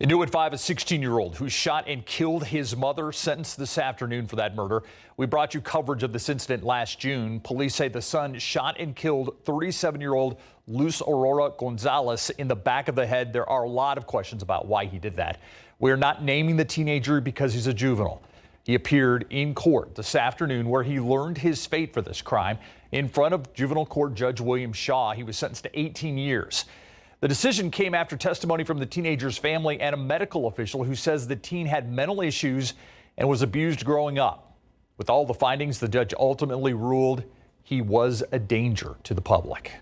New at 5, a 16-year-old who shot and killed his mother sentenced this afternoon for that murder. We brought you coverage of this incident last June. Police say the son shot and killed 37-year-old Luz Aurora Gonzalez in the back of the head. There are a lot of questions about why he did that. We're not naming the teenager because he's a juvenile. He appeared in court this afternoon where he learned his fate for this crime. In front of juvenile court Judge William Shaw, he was sentenced to 18 years. The decision came after testimony from the teenager's family and a medical official who says the teen had mental issues and was abused growing up. With all the findings, the judge ultimately ruled he was a danger to the public.